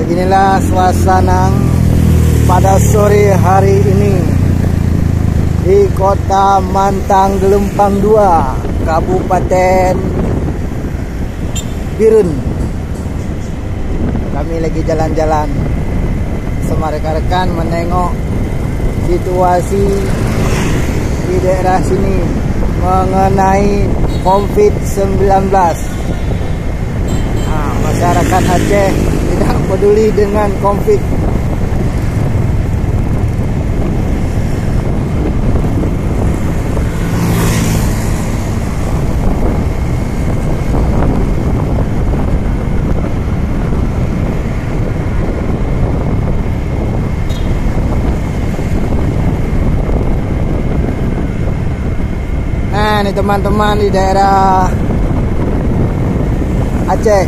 Inilah suasana pada sore hari ini di Kota Mantang Gelempang 2, Kabupaten Birun. Kami lagi jalan-jalan sama rekan-rekan menengok situasi di daerah sini mengenai COVID-19. Masyarakat Aceh tidak peduli dengan COVID. Nah, ini teman-teman di daerah Aceh,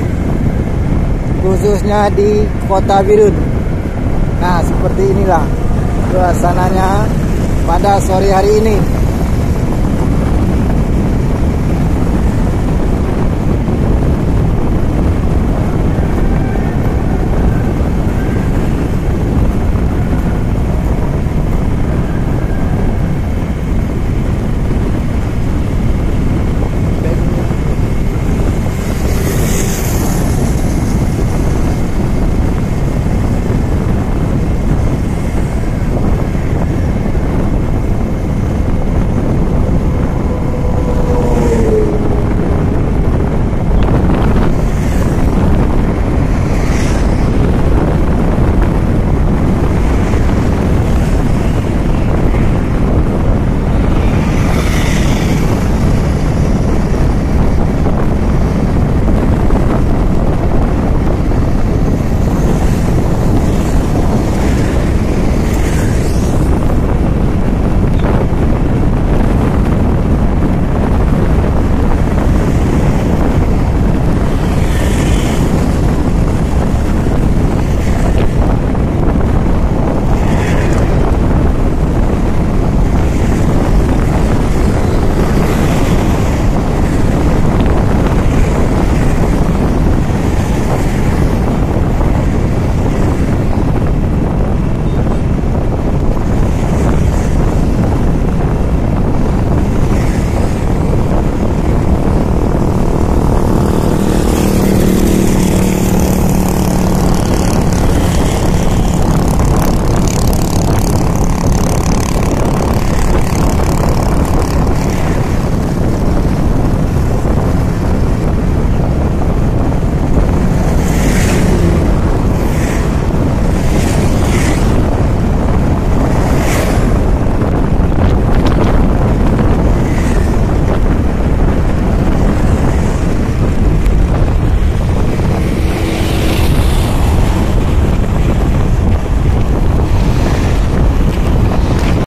khususnya di Kota Birun. Nah, seperti inilah suasananya pada sore hari ini.